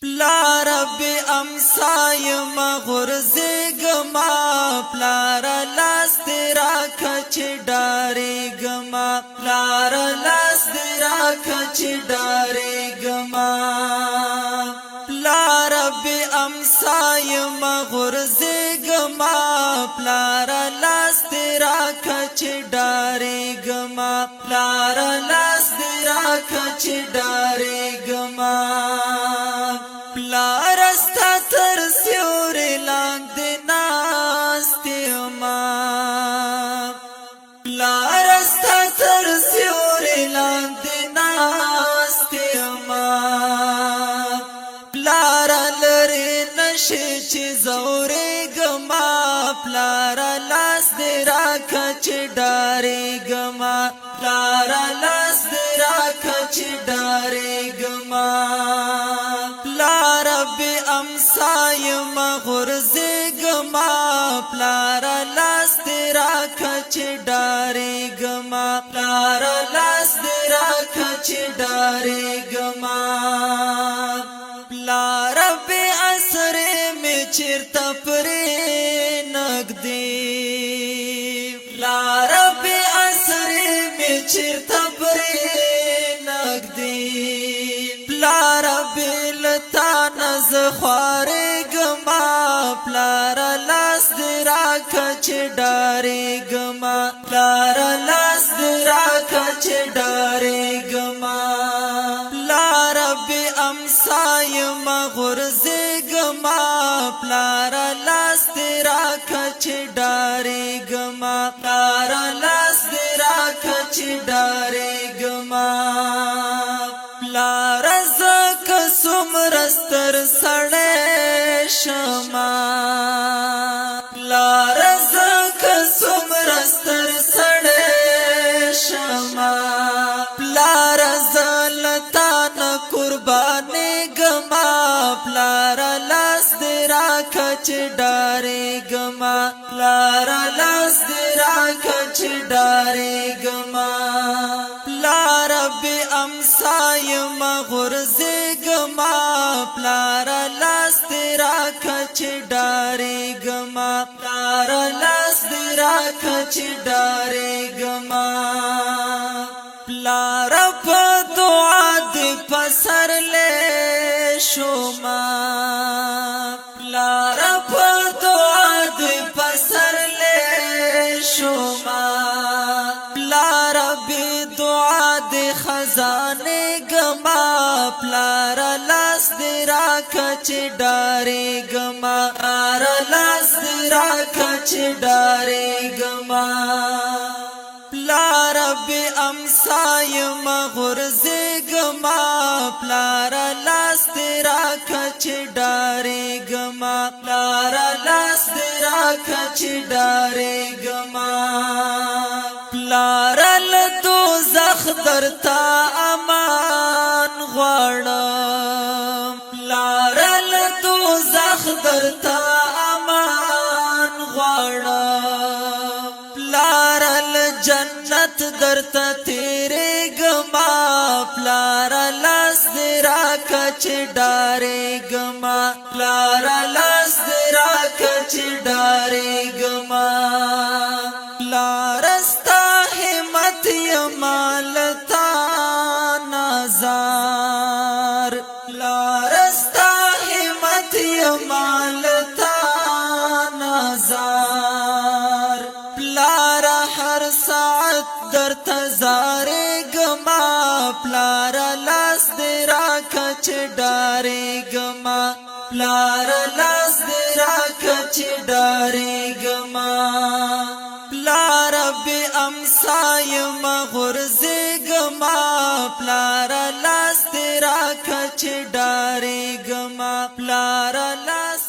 پلار بی امسای مغرزی گما پلار لاس تیرا کچ ڈاری گما پلار لاس تیرا کچ ڈاری گما پلار بی امسای مغرزی گما پلار لاس تیرا کچ ڈاری گما پلار لاس تیرا کچ ڈاری گما پلار استا تر سیوری لاندې ناستې ما پلار استا تر سیوری لاندې ناستې ما پلار لري نشي چې زورې ګما پلار لاس دې راکړه چې ډارې ګما پلار لاس دې راکړه چې ډارې ګما بی امسای مغرزی گما پلار لاس تیرا کچ ڈاری گما پلار لاس تیرا کچ ڈاری گما پلار بی اثر میں چرتا پری نگدی پلار بی اثر میں چرتا پری نگدی پلار بی لتا نز خواری گما پلار لاس درا کچ ڈاری گما پلار لاس درا کچ ڈاری گما پلار بی امسای مغرزی گما پلار لاس درا کچ ڈاری گما پلار لاس درا کچ ڈاری گما پلار زک سمرستر سڑے شما پلار زک سمرستر سڑے شما پلار زلتان قربانی گما پلار لاس درا کچ ڈاری گما پلار لاس درا کچ ڈاری گما پلار بی امسای مغرزی گما پلار لاس تیرا کچ ڈاری گما پلار لاس تیرا کچ ڈاری گما پلار پا دعا دی پسر لے شما پلار پا دعا دی پسر لے شما پلار بی دعا دی خزانے گما پلار لاس درا کچ ڈاری گما پلار لاس درا کچ ڈاری گما پلار بی امسای مغرزی گما پلار لاس درا کچ ڈاری گما پلار لاس درا کچ ڈاری گما پلار لدوزخ درتا امان غواړم پلار لدوزخ درتا امان غواړم پلار لجنت درتا تیرې ګما پلار لاس درا کچ ډارې ګما پلار لاس درا کچ ډارې ګما پلار ستا همت یمالتا نازار پلار ستا همت یمالتا نازار پلار هر ساعت در تزاری گما پلار لاس درا کچ ڈاری گما پلار لاس درا کچ ڈاری گما پلار بی امسای مغرزی گما پلار لاس درا کچ ڈاری گما پلار لاس